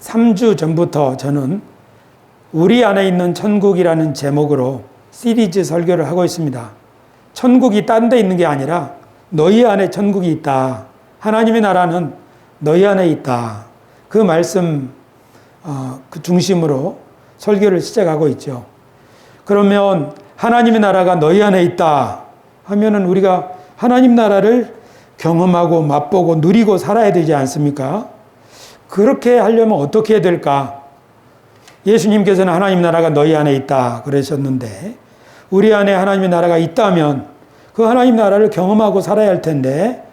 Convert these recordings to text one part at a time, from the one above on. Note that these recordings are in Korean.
3주 전부터 저는 우리 안에 있는 천국이라는 제목으로 시리즈 설교를 하고 있습니다. 천국이 딴 데 있는 게 아니라 너희 안에 천국이 있다. 하나님의 나라는 너희 안에 있다. 그 말씀 그 중심으로 설교를 시작하고 있죠. 그러면 하나님의 나라가 너희 안에 있다 하면은 우리가 하나님 나라를 경험하고 맛보고 누리고 살아야 되지 않습니까? 그렇게 하려면 어떻게 해야 될까? 예수님께서는 하나님 나라가 너희 안에 있다 그러셨는데 우리 안에 하나님의 나라가 있다면 그 하나님 나라를 경험하고 살아야 할 텐데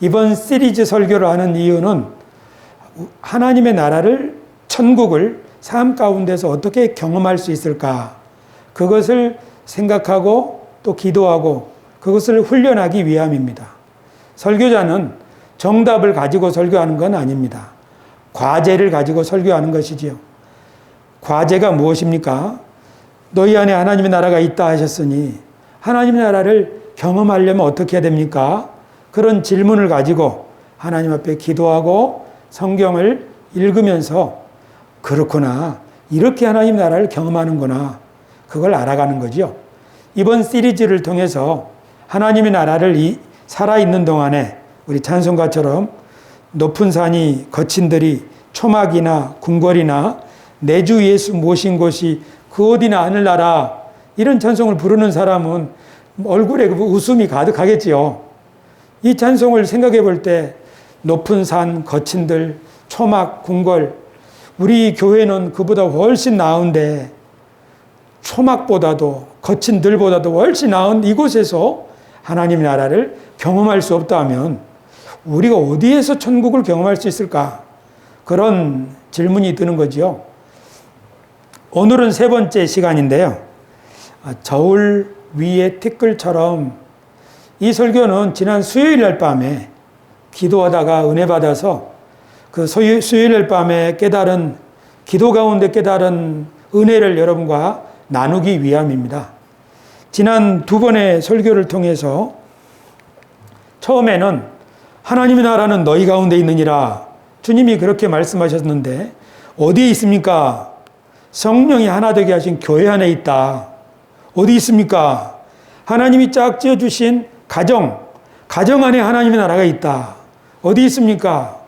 이번 시리즈 설교를 하는 이유는 하나님의 나라를 천국을 삶 가운데서 어떻게 경험할 수 있을까? 그것을 생각하고 또 기도하고 그것을 훈련하기 위함입니다. 설교자는 정답을 가지고 설교하는 건 아닙니다. 과제를 가지고 설교하는 것이지요. 과제가 무엇입니까? 너희 안에 하나님의 나라가 있다 하셨으니 하나님의 나라를 경험하려면 어떻게 해야 됩니까? 그런 질문을 가지고 하나님 앞에 기도하고 성경을 읽으면서 그렇구나. 이렇게 하나님 나라를 경험하는구나. 그걸 알아가는 거죠. 이번 시리즈를 통해서 하나님의 나라를 살아있는 동안에 우리 찬송가처럼 높은 산이 거친 들이 초막이나 궁궐이나 내 주 예수 모신 곳이 그 어디나 하늘나라 이런 찬송을 부르는 사람은 얼굴에 웃음이 가득하겠지요. 이 찬송을 생각해 볼 때 높은 산, 거친 들, 초막, 궁궐 우리 교회는 그보다 훨씬 나은데 초막보다도 거친 들보다도 훨씬 나은 이곳에서 하나님의 나라를 경험할 수 없다면 우리가 어디에서 천국을 경험할 수 있을까? 그런 질문이 드는 거지요. 오늘은 세 번째 시간인데요. 저울 위에 티끌처럼 이 설교는 지난 수요일 날 밤에 기도하다가 은혜 받아서 그 수요일 날 밤에 깨달은 기도 가운데 깨달은 은혜를 여러분과 나누기 위함입니다. 지난 두 번의 설교를 통해서 처음에는 하나님의 나라는 너희 가운데 있느니라 주님이 그렇게 말씀하셨는데 어디에 있습니까? 성령이 하나 되게 하신 교회 안에 있다. 어디 있습니까? 하나님이 짝 지어주신 가정 안에 하나님의 나라가 있다. 어디 있습니까?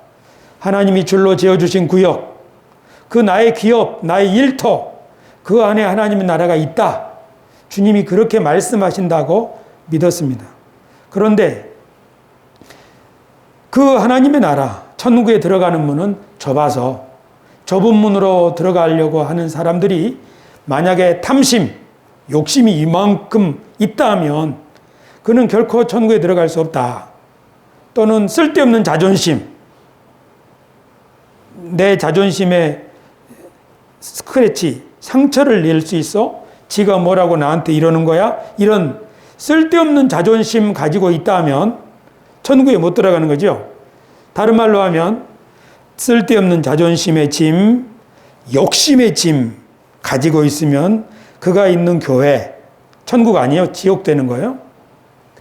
하나님이 줄로 지어주신 구역, 그 나의 기업, 나의 일터, 그 안에 하나님의 나라가 있다. 주님이 그렇게 말씀하신다고 믿었습니다. 그런데 그 하나님의 나라, 천국에 들어가는 문은 좁아서 좁은 문으로 들어가려고 하는 사람들이 만약에 탐심, 욕심이 이만큼 있다면 그는 결코 천국에 들어갈 수 없다. 또는 쓸데없는 자존심, 내 자존심에 스크래치, 상처를 낼 수 있어? 지가 뭐라고 나한테 이러는 거야? 이런 쓸데없는 자존심 가지고 있다면 천국에 못 들어가는 거죠. 다른 말로 하면 쓸데없는 자존심의 짐, 욕심의 짐 가지고 있으면 그가 있는 교회, 천국 아니에요. 지옥 되는 거예요.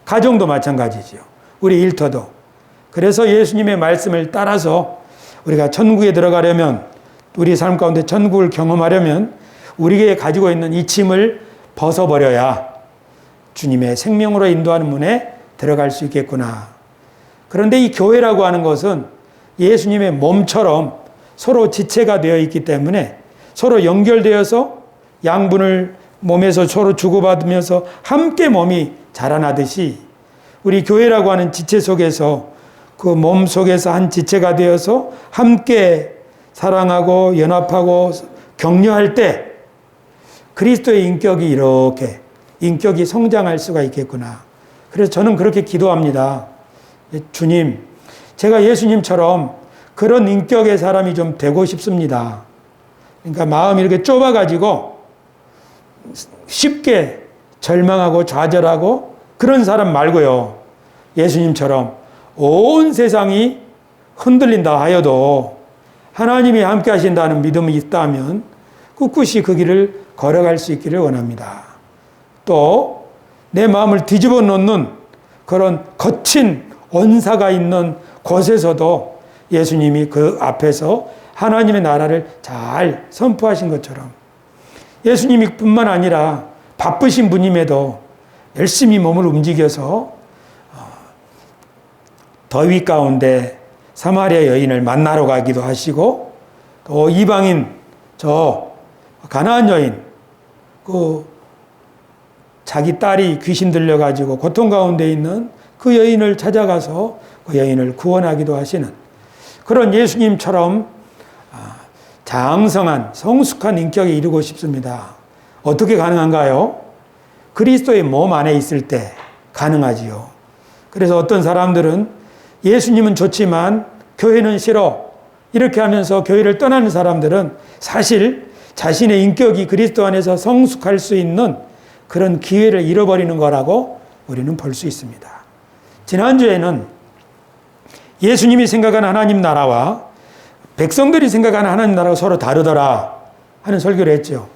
가정도 마찬가지죠. 우리 일터도. 그래서 예수님의 말씀을 따라서 우리가 천국에 들어가려면 우리 삶 가운데 천국을 경험하려면 우리에게 가지고 있는 이 짐을 벗어버려야 주님의 생명으로 인도하는 문에 들어갈 수 있겠구나. 그런데 이 교회라고 하는 것은 예수님의 몸처럼 서로 지체가 되어 있기 때문에 서로 연결되어서 양분을 몸에서 서로 주고받으면서 함께 몸이 자라나듯이 우리 교회라고 하는 지체 속에서 그 몸 속에서 한 지체가 되어서 함께 사랑하고 연합하고 격려할 때 그리스도의 인격이 이렇게 인격이 성장할 수가 있겠구나. 그래서 저는 그렇게 기도합니다. 주님, 제가 예수님처럼 그런 인격의 사람이 좀 되고 싶습니다. 그러니까 마음이 이렇게 좁아가지고 쉽게 절망하고 좌절하고 그런 사람 말고요. 예수님처럼 온 세상이 흔들린다 하여도 하나님이 함께 하신다는 믿음이 있다면 꿋꿋이 그 길을 걸어갈 수 있기를 원합니다. 또 내 마음을 뒤집어 놓는 그런 거친 언사가 있는 곳에서도 예수님이 그 앞에서 하나님의 나라를 잘 선포하신 것처럼 예수님이 뿐만 아니라 바쁘신 분임에도 열심히 몸을 움직여서 더위 가운데 사마리아 여인을 만나러 가기도 하시고, 또 이방인 저 가나안 여인, 그 자기 딸이 귀신 들려가지고 고통 가운데 있는 그 여인을 찾아가서 그 여인을 구원하기도 하시는 그런 예수님처럼 장성한 성숙한 인격에 이르고 싶습니다. 어떻게 가능한가요? 그리스도의 몸 안에 있을 때 가능하지요. 그래서 어떤 사람들은 예수님은 좋지만 교회는 싫어, 이렇게 하면서 교회를 떠나는 사람들은 사실 자신의 인격이 그리스도 안에서 성숙할 수 있는 그런 기회를 잃어버리는 거라고 우리는 볼 수 있습니다. 지난주에는 예수님이 생각하는 하나님 나라와 백성들이 생각하는 하나님 나라가 서로 다르더라 하는 설교를 했죠.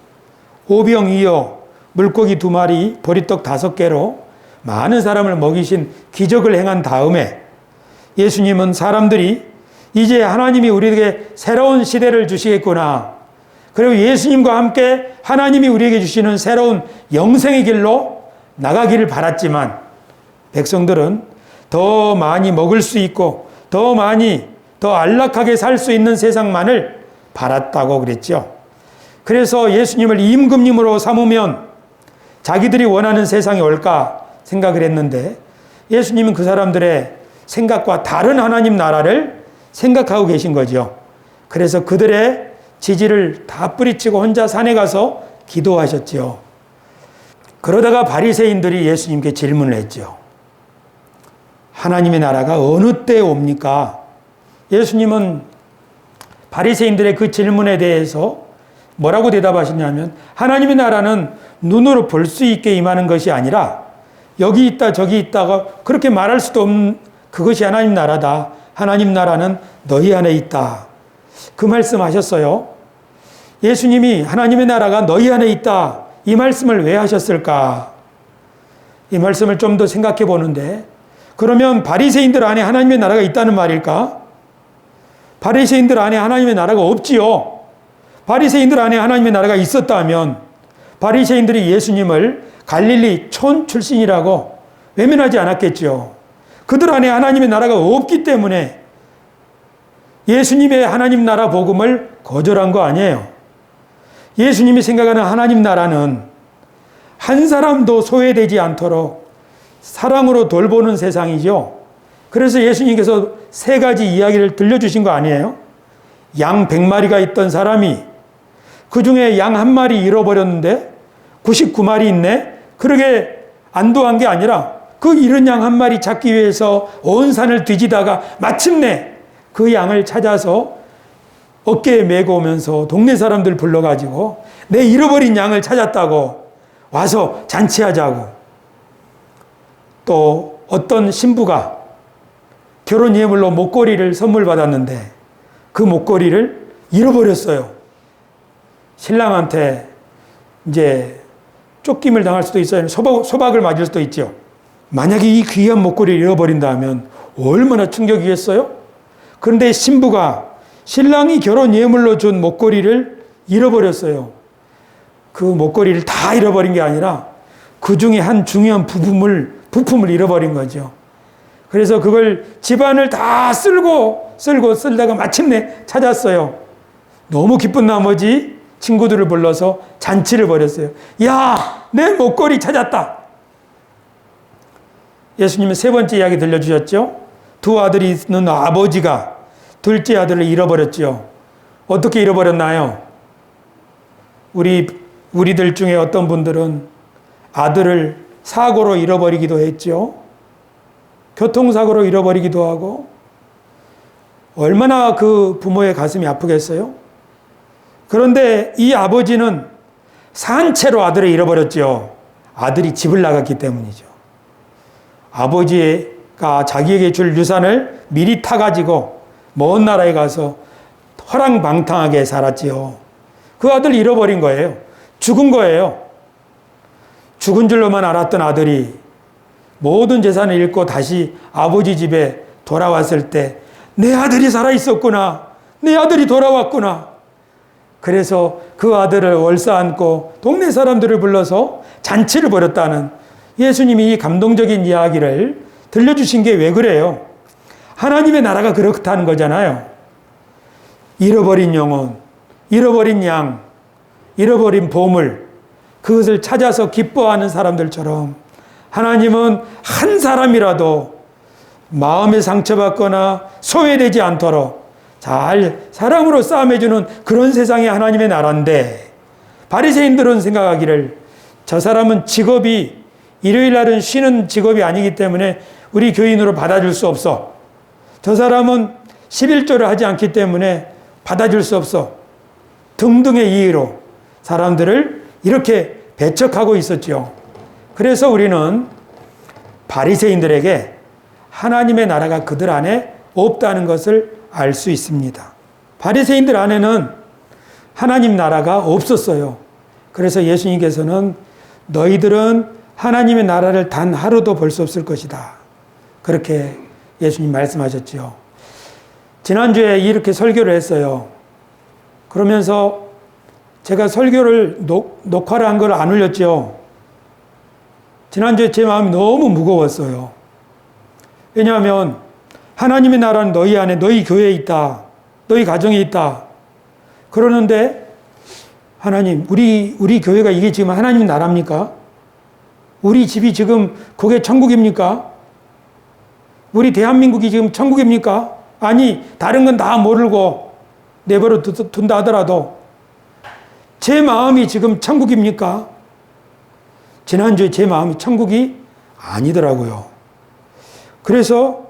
오병이어, 물고기 2마리, 보리떡 5개로 많은 사람을 먹이신 기적을 행한 다음에 예수님은 사람들이 이제 하나님이 우리에게 새로운 시대를 주시겠구나, 그리고 예수님과 함께 하나님이 우리에게 주시는 새로운 영생의 길로 나가기를 바랐지만 백성들은 더 많이 먹을 수 있고 더 많이 더 안락하게 살 수 있는 세상만을 바랐다고 그랬죠. 그래서 예수님을 임금님으로 삼으면 자기들이 원하는 세상이 올까 생각을 했는데 예수님은 그 사람들의 생각과 다른 하나님 나라를 생각하고 계신 거죠. 그래서 그들의 지지를 다 뿌리치고 혼자 산에 가서 기도하셨죠. 그러다가 바리새인들이 예수님께 질문을 했죠. 하나님의 나라가 어느 때 옵니까? 예수님은 바리새인들의 그 질문에 대해서 뭐라고 대답하시냐면, 하나님의 나라는 눈으로 볼 수 있게 임하는 것이 아니라 여기 있다 저기 있다가 그렇게 말할 수도 없는 그것이 하나님 나라다. 하나님 나라는 너희 안에 있다. 그 말씀 하셨어요. 예수님이 하나님의 나라가 너희 안에 있다, 이 말씀을 왜 하셨을까? 이 말씀을 좀 더 생각해 보는데, 그러면 바리새인들 안에 하나님의 나라가 있다는 말일까? 바리새인들 안에 하나님의 나라가 없지요. 바리새인들 안에 하나님의 나라가 있었다면 바리새인들이 예수님을 갈릴리 촌 출신이라고 외면하지 않았겠죠. 그들 안에 하나님의 나라가 없기 때문에 예수님의 하나님 나라 복음을 거절한 거 아니에요. 예수님이 생각하는 하나님 나라는 한 사람도 소외되지 않도록 사랑으로 돌보는 세상이죠. 그래서 예수님께서 3가지 이야기를 들려주신 거 아니에요? 양 100마리가 있던 사람이 그 중에 양 1마리 잃어버렸는데 99마리 있네? 그러게 안도한 게 아니라 그 잃은 양 1마리 찾기 위해서 온 산을 뒤지다가 마침내 그 양을 찾아서 어깨에 메고 오면서 동네 사람들 불러가지고 내 잃어버린 양을 찾았다고 와서 잔치하자고. 또 어떤 신부가 결혼 예물로 목걸이를 선물 받았는데 그 목걸이를 잃어버렸어요. 신랑한테 이제 쫓김을 당할 수도 있어요. 소박을 맞을 수도 있죠. 만약에 이 귀한 목걸이를 잃어버린다면 얼마나 충격이겠어요? 그런데 신부가 신랑이 결혼 예물로 준 목걸이를 잃어버렸어요. 그 목걸이를 다 잃어버린 게 아니라 그 중에 한 중요한 부품을 잃어버린 거죠. 그래서 그걸 집안을 다 쓸다가 마침내 찾았어요. 너무 기쁜 나머지 친구들을 불러서 잔치를 벌였어요. 야, 내 목걸이 찾았다. 예수님은 3번째 이야기 들려주셨죠. 2 아들이 있는 아버지가 둘째 아들을 잃어버렸죠. 어떻게 잃어버렸나요? 우리들 중에 어떤 분들은 아들을 사고로 잃어버리기도 했죠. 교통사고로 잃어버리기도 하고. 얼마나 그 부모의 가슴이 아프겠어요? 그런데 이 아버지는 산채로 아들을 잃어버렸죠. 아들이 집을 나갔기 때문이죠. 아버지가 자기에게 줄 유산을 미리 타가지고 먼 나라에 가서 허랑방탕하게 살았지요. 그 아들 잃어버린 거예요. 죽은 거예요. 죽은 줄로만 알았던 아들이 모든 재산을 잃고 다시 아버지 집에 돌아왔을 때 내 아들이 살아있었구나. 내 아들이 돌아왔구나. 그래서 그 아들을 월사안고 동네 사람들을 불러서 잔치를 벌였다는 예수님이 이 감동적인 이야기를 들려주신 게 왜 그래요? 하나님의 나라가 그렇다는 거잖아요. 잃어버린 영혼, 잃어버린 양, 잃어버린 보물, 그것을 찾아서 기뻐하는 사람들처럼 하나님은 한 사람이라도 마음에 상처받거나 소외되지 않도록 잘 사랑으로 싸움해주는 그런 세상이 하나님의 나라인데, 바리새인들은 생각하기를 저 사람은 직업이 일요일 날은 쉬는 직업이 아니기 때문에 우리 교인으로 받아줄 수 없어. 저 사람은 11조를 하지 않기 때문에 받아줄 수 없어. 등등의 이유로 사람들을 이렇게 배척하고 있었죠. 그래서 우리는 바리새인들에게 하나님의 나라가 그들 안에 없다는 것을 알 수 있습니다. 바리새인들 안에는 하나님 나라가 없었어요. 그래서 예수님께서는 너희들은 하나님의 나라를 단 하루도 볼 수 없을 것이다. 그렇게 예수님 말씀하셨죠. 지난주에 이렇게 설교를 했어요. 그러면서 제가 설교를 녹화를 한 걸 안 올렸죠. 지난주에 제 마음이 너무 무거웠어요. 왜냐하면 하나님의 나라는 너희 안에, 너희 교회에 있다. 너희 가정에 있다. 그러는데 하나님, 우리 교회가 이게 지금 하나님 나라입니까? 우리 집이 지금 그게 천국입니까? 우리 대한민국이 지금 천국입니까? 아니, 다른 건 다 모르고 내버려 둔다 하더라도 제 마음이 지금 천국입니까? 지난주에 제 마음이 천국이 아니더라고요. 그래서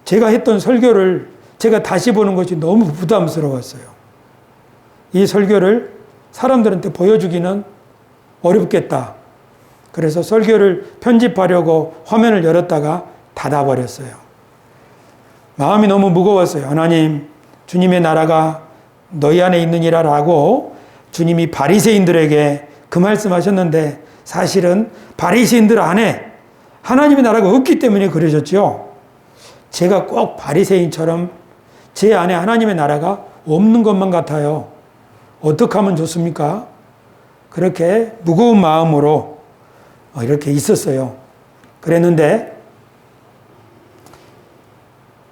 제가 했던 설교를 제가 다시 보는 것이 너무 부담스러웠어요. 이 설교를 사람들한테 보여주기는 어렵겠다. 그래서 설교를 편집하려고 화면을 열었다가 닫아버렸어요. 마음이 너무 무거웠어요. 하나님, 주님의 나라가 너희 안에 있느니라라고 주님이 바리새인들에게 그 말씀하셨는데, 사실은 바리새인들 안에 하나님의 나라가 없기 때문에 그러셨죠. 제가 꼭 바리새인처럼 제 안에 하나님의 나라가 없는 것만 같아요. 어떻게 하면 좋습니까? 그렇게 무거운 마음으로 이렇게 있었어요. 그랬는데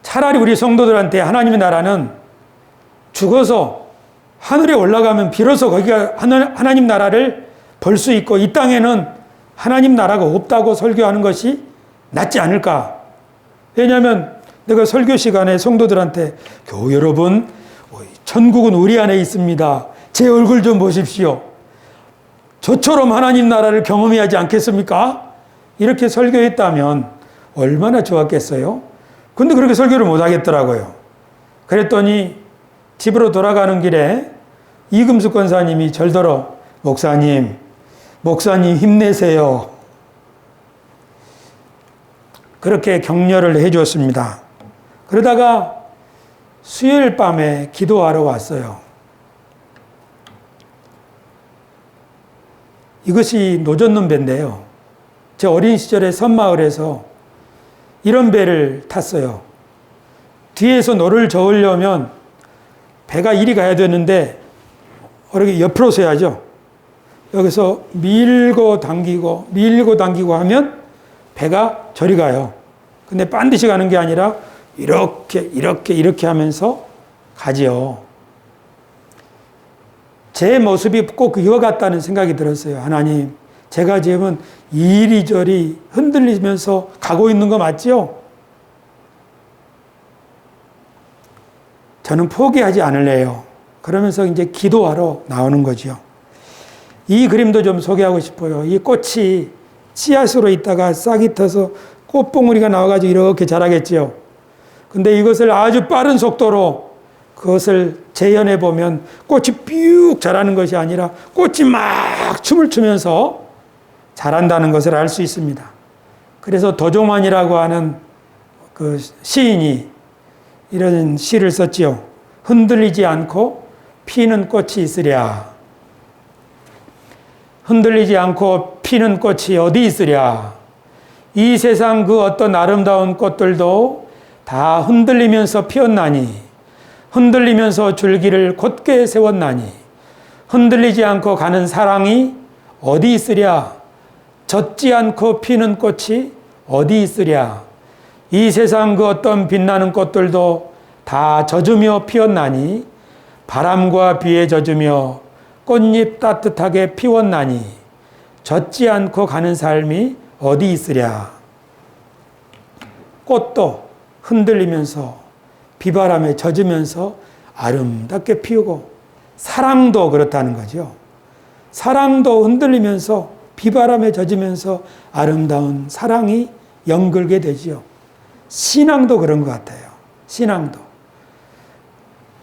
차라리 우리 성도들한테 하나님의 나라는 죽어서 하늘에 올라가면 비로소 거기가 하나님 나라를 볼 수 있고, 이 땅에는 하나님 나라가 없다고 설교하는 것이 낫지 않을까? 왜냐하면 내가 설교 시간에 성도들한테 교우 여러분, 천국은 우리 안에 있습니다. 제 얼굴 좀 보십시오. 저처럼 하나님 나라를 경험해야 하지 않겠습니까? 이렇게 설교했다면 얼마나 좋았겠어요? 근데 그렇게 설교를 못 하겠더라고요. 그랬더니 집으로 돌아가는 길에 이금숙 권사님이 절더러 목사님 힘내세요. 그렇게 격려를 해 주었습니다. 그러다가 수요일 밤에 기도하러 왔어요. 이것이 노젓는 배인데요. 제 어린 시절에 섬마을에서 이런 배를 탔어요. 뒤에서 노를 저으려면 배가 이리 가야 되는데 이렇게 옆으로 서야죠. 여기서 밀고 당기고 하면 배가 저리 가요. 근데 반드시 가는 게 아니라 이렇게 하면서 가지요. 제 모습이 꼭 이와 같다는 생각이 들었어요. 하나님, 제가 지금은 이리저리 흔들리면서 가고 있는 거 맞지요? 저는 포기하지 않을래요. 그러면서 이제 기도하러 나오는 거죠. 이 그림도 좀 소개하고 싶어요. 이 꽃이 씨앗으로 있다가 싹이 터서 꽃봉오리가 나와가지고 이렇게 자라겠지요. 근데 이것을 아주 빠른 속도로 그것을 재현해 보면 꽃이 삐욱 자라는 것이 아니라 꽃이 막 춤을 추면서 자란다는 것을 알 수 있습니다. 그래서 도종환이라고 하는 그 시인이 이런 시를 썼지요. 흔들리지 않고 피는 꽃이 있으랴. 흔들리지 않고 피는 꽃이 어디 있으랴. 이 세상 그 어떤 아름다운 꽃들도 다 흔들리면서 피었나니 흔들리면서 줄기를 곧게 세웠나니 흔들리지 않고 가는 사랑이 어디 있으랴. 젖지 않고 피는 꽃이 어디 있으랴. 이 세상 그 어떤 빛나는 꽃들도 다 젖으며 피었나니 바람과 비에 젖으며 꽃잎 따뜻하게 피웠나니 젖지 않고 가는 삶이 어디 있으랴. 꽃도 흔들리면서 비바람에 젖으면서 아름답게 피우고 사랑도 그렇다는 거죠. 사랑도 흔들리면서 비바람에 젖으면서 아름다운 사랑이 연글게 되지요. 신앙도 그런 것 같아요. 신앙도.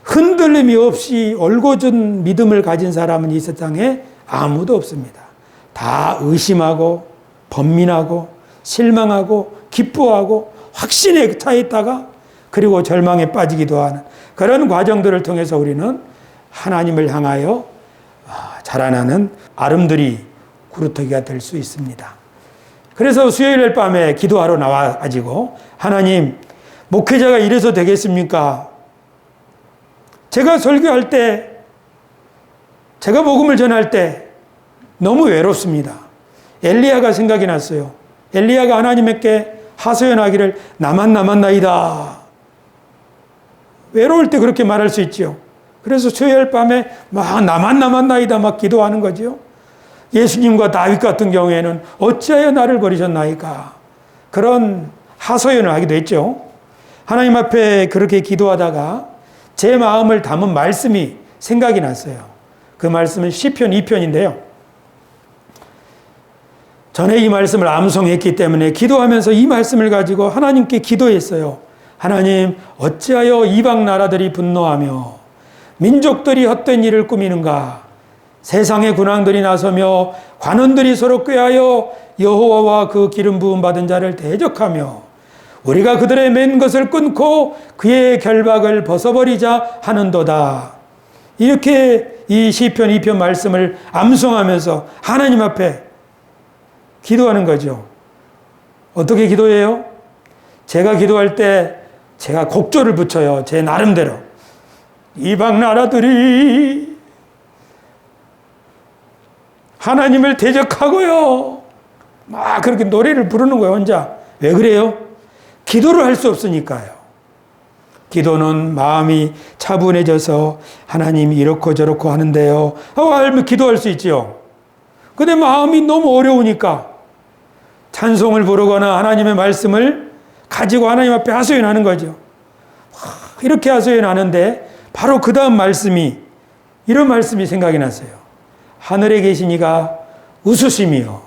흔들림이 없이 올곧은 믿음을 가진 사람은 이 세상에 아무도 없습니다. 다 의심하고 번민하고 실망하고 기뻐하고 확신에 차 있다가 그리고 절망에 빠지기도 하는 그런 과정들을 통해서 우리는 하나님을 향하여 자라나는 아름드리 구루터기가 될 수 있습니다. 그래서 수요일 밤에 기도하러 나와가지고 하나님, 목회자가 이래서 되겠습니까? 제가 설교할 때, 제가 복음을 전할 때 너무 외롭습니다. 엘리야가 생각이 났어요. 엘리야가 하나님께 하소연하기를 나만 남았나이다. 외로울 때 그렇게 말할 수 있죠. 그래서 수요일 밤에 막 나만 남았나이다 막 기도하는 거죠. 예수님과 다윗 같은 경우에는 어찌하여 나를 버리셨나이까. 그런 하소연을 하기도 했죠. 하나님 앞에 그렇게 기도하다가 제 마음을 담은 말씀이 생각이 났어요. 그 말씀은 시편 2편인데요. 전에 이 말씀을 암송했기 때문에 기도하면서 이 말씀을 가지고 하나님께 기도했어요. 하나님, 어찌하여 이방 나라들이 분노하며 민족들이 헛된 일을 꾸미는가? 세상의 군왕들이 나서며 관원들이 서로 꾀하여 여호와와 그 기름 부음 받은 자를 대적하며 우리가 그들의 맨 것을 끊고 그의 결박을 벗어버리자 하는도다. 이렇게 이 시편 2편 말씀을 암송하면서 하나님 앞에 기도하는 거죠. 어떻게 기도해요? 제가 기도할 때 제가 곡조를 붙여요. 제 나름대로. 이방 나라들이 하나님을 대적하고요. 막 그렇게 노래를 부르는 거예요, 혼자. 왜 그래요? 기도를 할 수 없으니까요. 기도는 마음이 차분해져서 하나님이 이렇고 저렇고 하는데요. 하면 기도할 수 있죠. 근데 마음이 너무 어려우니까 찬송을 부르거나 하나님의 말씀을 가지고 하나님 앞에 하소연하는 거죠. 이렇게 하소연하는데 바로 그 다음 말씀이 이런 말씀이 생각이 났어요. 하늘에 계신 이가 웃으시며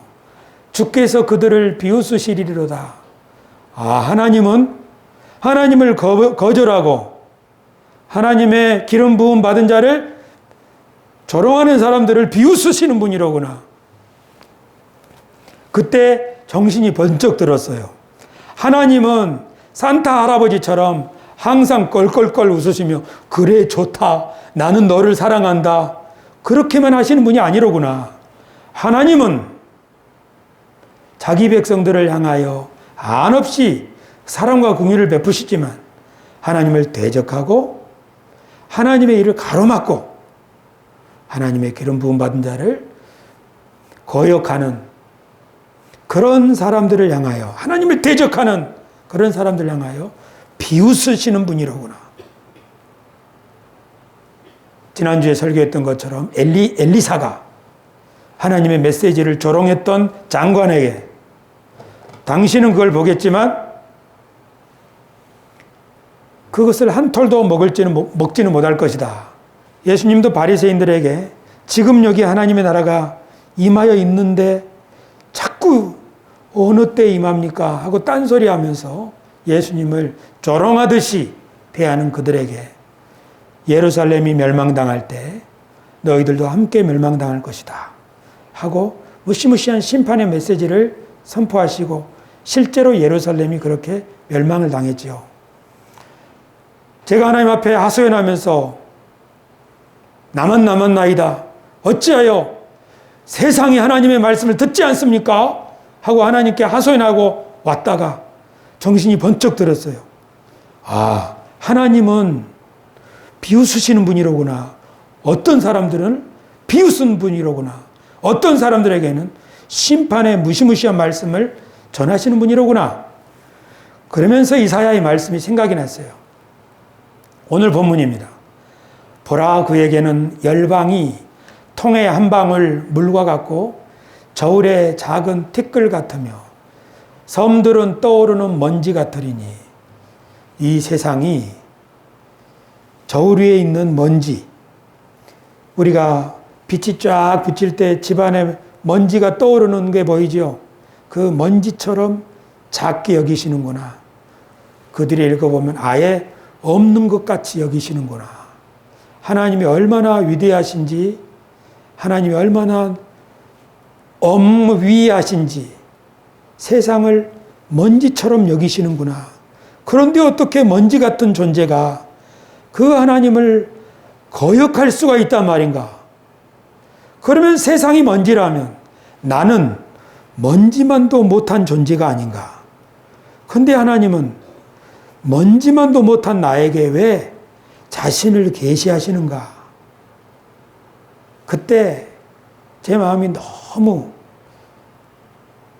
주께서 그들을 비웃으시리로다. 하나님은 하나님을 거절하고 하나님의 기름 부음 받은 자를 조롱하는 사람들을 비웃으시는 분이로구나. 그때 정신이 번쩍 들었어요. 하나님은 산타 할아버지처럼 항상 껄껄껄 웃으시며 그래 좋다. 나는 너를 사랑한다. 그렇게만 하시는 분이 아니로구나. 하나님은 자기 백성들을 향하여 한없이 사랑과 긍휼을 베푸시지만 하나님을 대적하고 하나님의 일을 가로막고 하나님의 기름 부음 받은 자를 거역하는 그런 사람들을 향하여 하나님을 대적하는 그런 사람들을 향하여 비웃으시는 분이로구나. 지난주에 설교했던 것처럼 엘리사가 하나님의 메시지를 조롱했던 장관에게 당신은 그걸 보겠지만 그것을 한 톨도 먹지는 못할 것이다. 예수님도 바리새인들에게 지금 여기 하나님의 나라가 임하여 있는데 자꾸 어느 때 임합니까? 하고 딴소리하면서 예수님을 조롱하듯이 대하는 그들에게 예루살렘이 멸망당할 때 너희들도 함께 멸망당할 것이다 하고 무시무시한 심판의 메시지를 선포하시고 실제로 예루살렘이 그렇게 멸망을 당했지요. 제가 하나님 앞에 하소연하면서 나만 남았나이다. 어찌하여 세상이 하나님의 말씀을 듣지 않습니까? 하고 하나님께 하소연하고 왔다가 정신이 번쩍 들었어요. 하나님은 비웃으시는 분이로구나. 어떤 사람들은 비웃은 분이로구나. 어떤 사람들에게는 심판의 무시무시한 말씀을 전하시는 분이로구나. 그러면서 이사야의 말씀이 생각이 났어요. 오늘 본문입니다. 보라, 그에게는 열방이 통의 한 방울 물과 같고 저울의 작은 티끌 같으며 섬들은 떠오르는 먼지 같으리니. 이 세상이 저울 위에 있는 먼지, 우리가 빛이 쫙 비칠 때 집안에 먼지가 떠오르는 게 보이죠. 그 먼지처럼 작게 여기시는구나. 그들이 읽어보면 아예 없는 것 같이 여기시는구나. 하나님이 얼마나 위대하신지, 하나님이 얼마나 엄위하신지 세상을 먼지처럼 여기시는구나. 그런데 어떻게 먼지 같은 존재가 그 하나님을 거역할 수가 있단 말인가? 그러면 세상이 먼지라면 나는 먼지만도 못한 존재가 아닌가? 근데 하나님은 먼지만도 못한 나에게 왜 자신을 계시하시는가? 그때 제 마음이 너무,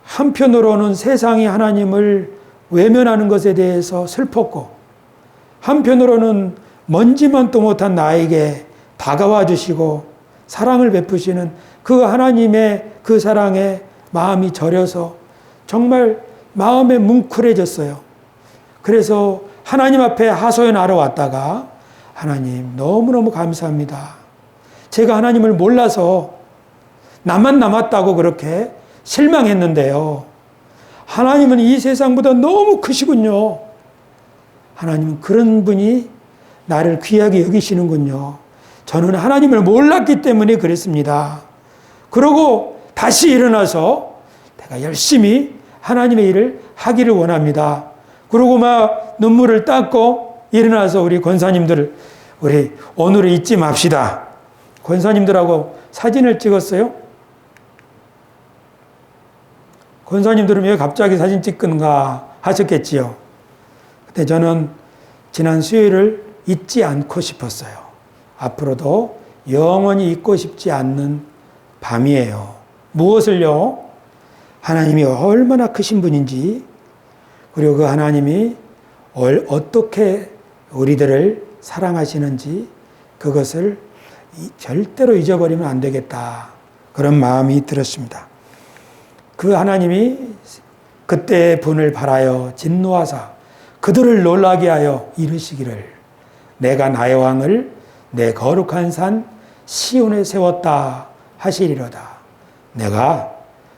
한편으로는 세상이 하나님을 외면하는 것에 대해서 슬펐고, 한편으로는 먼지만도 못한 나에게 다가와 주시고 사랑을 베푸시는 그 하나님의 그 사랑에 마음이 저려서 정말 마음에 뭉클해졌어요. 그래서 하나님 앞에 하소연하러 왔다가, 하나님 너무너무 감사합니다. 제가 하나님을 몰라서 나만 남았다고 그렇게 실망했는데요. 하나님은 이 세상보다 너무 크시군요. 하나님은 그런 분이 나를 귀하게 여기시는군요. 저는 하나님을 몰랐기 때문에 그랬습니다. 그러고 다시 일어나서 내가 열심히 하나님의 일을 하기를 원합니다. 그러고 막 눈물을 닦고 일어나서 우리 권사님들, 우리 오늘을 잊지 맙시다. 권사님들하고 사진을 찍었어요. 권사님들은 왜 갑자기 사진 찍는가 하셨겠지요. 근데 저는 지난 수요일을 잊지 않고 싶었어요. 앞으로도 영원히 잊고 싶지 않는 밤이에요. 무엇을요? 하나님이 얼마나 크신 분인지, 그리고 그 하나님이 어떻게 우리들을 사랑하시는지, 그것을 절대로 잊어버리면 안 되겠다. 그런 마음이 들었습니다. 그 하나님이 그때의 분을 바라여 진노하사 그들을 놀라게 하여 이르시기를, 내가 나의 왕을 내 거룩한 산 시온에 세웠다 하시리로다. 내가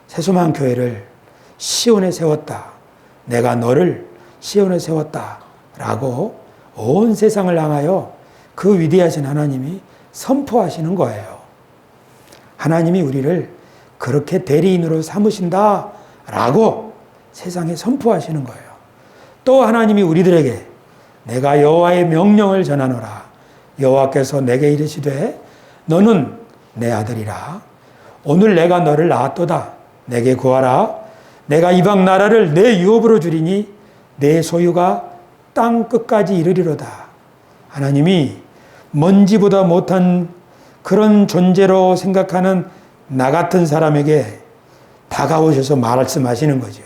새소만 교회를 시온에 세웠다. 내가 너를 시온에 세웠다. 라고 온 세상을 향하여 그 위대하신 하나님이 선포하시는 거예요. 하나님이 우리를 그렇게 대리인으로 삼으신다 라고 세상에 선포하시는 거예요. 또 하나님이 우리들에게 내가 여호와의 명령을 전하노라. 여호와께서 내게 이르시되 너는 내 아들이라. 오늘 내가 너를 낳았도다. 내게 구하라. 내가 이방 나라를 내 유업으로 주리니 내 소유가 땅 끝까지 이르리로다. 하나님이 먼지보다 못한 그런 존재로 생각하는 나 같은 사람에게 다가오셔서 말씀하시는 거죠.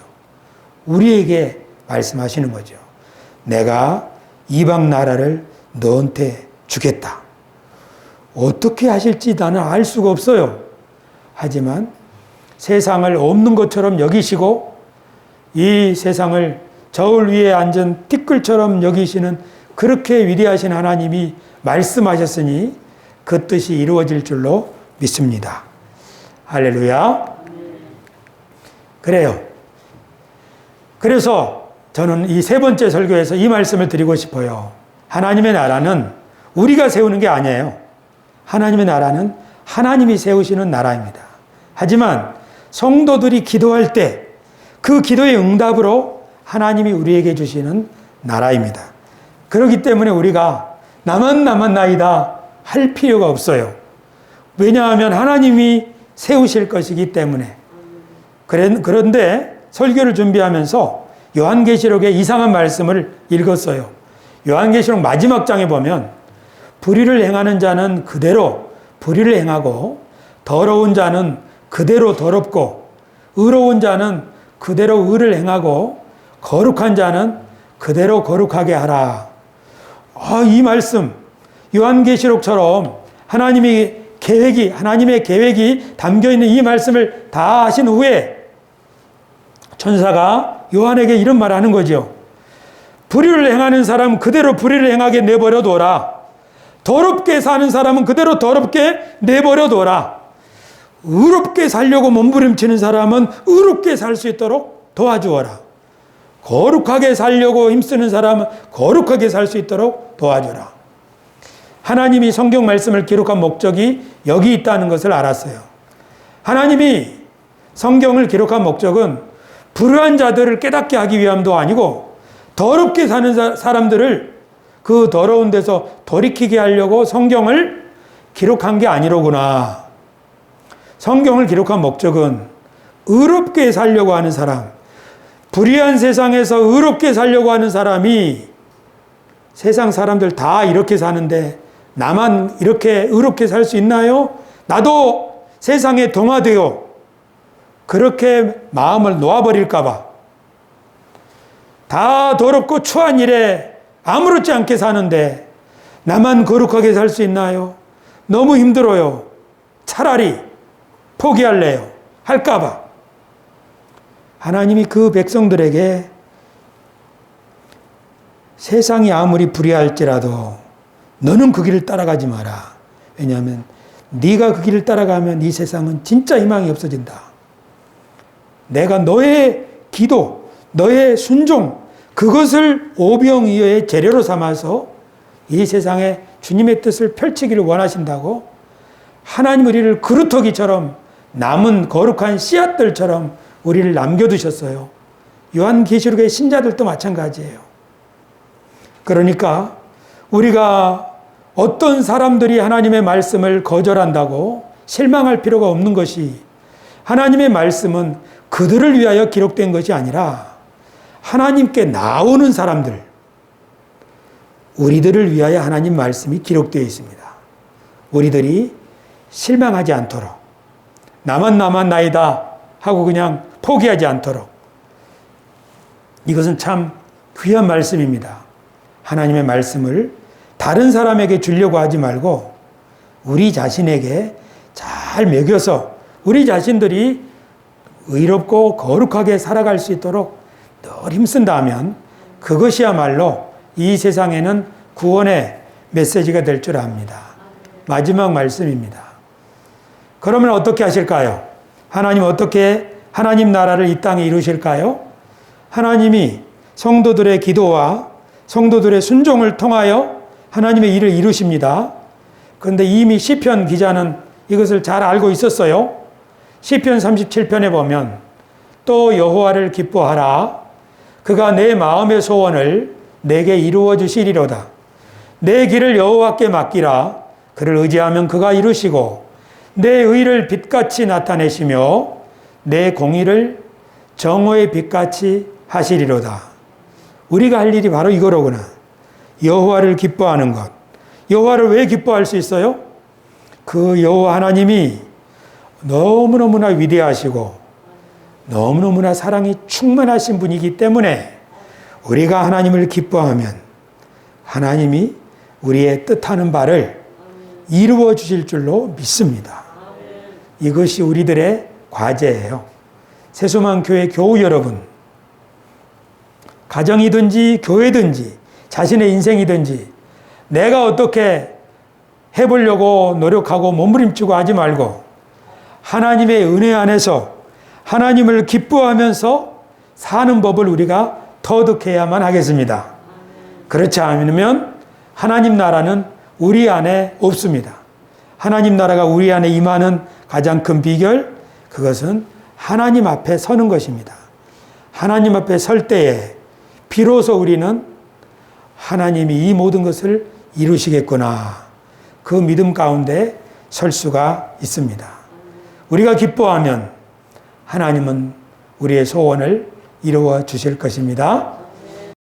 우리에게 말씀하시는 거죠. 내가 이방 나라를 너한테 주겠다. 어떻게 하실지 나는 알 수가 없어요. 하지만 세상을 없는 것처럼 여기시고 이 세상을 저울 위에 앉은 티끌처럼 여기시는 그렇게 위대하신 하나님이 말씀하셨으니 그 뜻이 이루어질 줄로 믿습니다. 할렐루야. 그래요. 그래서 저는 이 세 번째 설교에서 이 말씀을 드리고 싶어요. 하나님의 나라는 우리가 세우는 게 아니에요. 하나님의 나라는 하나님이 세우시는 나라입니다. 하지만 성도들이 기도할 때 그 기도의 응답으로 하나님이 우리에게 주시는 나라입니다. 그렇기 때문에 우리가 나만 나이다 할 필요가 없어요. 왜냐하면 하나님이 세우실 것이기 때문에. 그런데 설교를 준비하면서 요한계시록의 이상한 말씀을 읽었어요. 요한계시록 마지막 장에 보면 불의를 행하는 자는 그대로 불의를 행하고 더러운 자는 그대로 더럽고 의로운 자는 그대로 의를 행하고 거룩한 자는 그대로 거룩하게 하라. 이 말씀 요한계시록처럼 하나님의 계획이 담겨있는 이 말씀을 다 하신 후에 천사가 요한에게 이런 말을 하는 거죠. 불의를 행하는 사람은 그대로 불의를 행하게 내버려 둬라. 더럽게 사는 사람은 그대로 더럽게 내버려 둬라. 의롭게 살려고 몸부림치는 사람은 의롭게 살 수 있도록 도와주어라. 거룩하게 살려고 힘쓰는 사람은 거룩하게 살 수 있도록 도와줘라. 하나님이 성경 말씀을 기록한 목적이 여기 있다는 것을 알았어요. 하나님이 성경을 기록한 목적은 불의한 자들을 깨닫게 하기 위함도 아니고 더럽게 사는 사람들을 그 더러운 데서 돌이키게 하려고 성경을 기록한 게 아니로구나. 성경을 기록한 목적은 의롭게 살려고 하는 사람, 불의한 세상에서 의롭게 살려고 하는 사람이 세상 사람들 다 이렇게 사는데 나만 이렇게 의롭게 살 수 있나요? 나도 세상에 동화되어 그렇게 마음을 놓아버릴까봐 다 더럽고 추한 일에 아무렇지 않게 사는데 나만 거룩하게 살 수 있나요? 너무 힘들어요. 차라리 포기할래요. 할까봐. 하나님이 그 백성들에게 세상이 아무리 불의할지라도 너는 그 길을 따라가지 마라. 왜냐하면 네가 그 길을 따라가면 이 세상은 진짜 희망이 없어진다. 내가 너의 기도, 너의 순종, 그것을 오병이어의 재료로 삼아서 이 세상에 주님의 뜻을 펼치기를 원하신다고 하나님 우리를 그루터기처럼 남은 거룩한 씨앗들처럼 우리를 남겨두셨어요. 요한계시록의 신자들도 마찬가지예요. 그러니까 우리가 어떤 사람들이 하나님의 말씀을 거절한다고 실망할 필요가 없는 것이 하나님의 말씀은 그들을 위하여 기록된 것이 아니라 하나님께 나오는 사람들, 우리들을 위하여 하나님 말씀이 기록되어 있습니다. 우리들이 실망하지 않도록 나만 나이다 하고 그냥 포기하지 않도록 이것은 참 귀한 말씀입니다. 하나님의 말씀을 다른 사람에게 주려고 하지 말고 우리 자신에게 잘 먹여서 우리 자신들이 의롭고 거룩하게 살아갈 수 있도록 늘 힘쓴다 하면 그것이야말로 이 세상에는 구원의 메시지가 될 줄 압니다. 마지막 말씀입니다. 그러면 어떻게 하실까요? 하나님 어떻게 하나님 나라를 이 땅에 이루실까요? 하나님이 성도들의 기도와 성도들의 순종을 통하여 하나님의 일을 이루십니다. 그런데 이미 시편 기자는 이것을 잘 알고 있었어요. 시편 37편에 보면 또 여호와를 기뻐하라. 그가 내 마음의 소원을 내게 이루어 주시리로다. 내 길을 여호와께 맡기라. 그를 의지하면 그가 이루시고 내 의를 빛같이 나타내시며 내 공의를 정오의 빛같이 하시리로다. 우리가 할 일이 바로 이거로구나. 여호와를 기뻐하는 것. 여호와를 왜 기뻐할 수 있어요? 그 여호와 하나님이 너무너무나 위대하시고 너무너무나 사랑이 충만하신 분이기 때문에 우리가 하나님을 기뻐하면 하나님이 우리의 뜻하는 바를 이루어 주실 줄로 믿습니다. 이것이 우리들의 과제예요. 세수만 교회 교우 여러분, 가정이든지 교회든지 자신의 인생이든지 내가 어떻게 해보려고 노력하고 몸부림치고 하지 말고 하나님의 은혜 안에서 하나님을 기뻐하면서 사는 법을 우리가 터득해야만 하겠습니다. 그렇지 않으면 하나님 나라는 우리 안에 없습니다. 하나님 나라가 우리 안에 임하는 가장 큰 비결, 그것은 하나님 앞에 서는 것입니다. 하나님 앞에 설 때에 비로소 우리는 하나님이 이 모든 것을 이루시겠구나, 그 믿음 가운데 설 수가 있습니다. 우리가 기뻐하면 하나님은 우리의 소원을 이루어 주실 것입니다.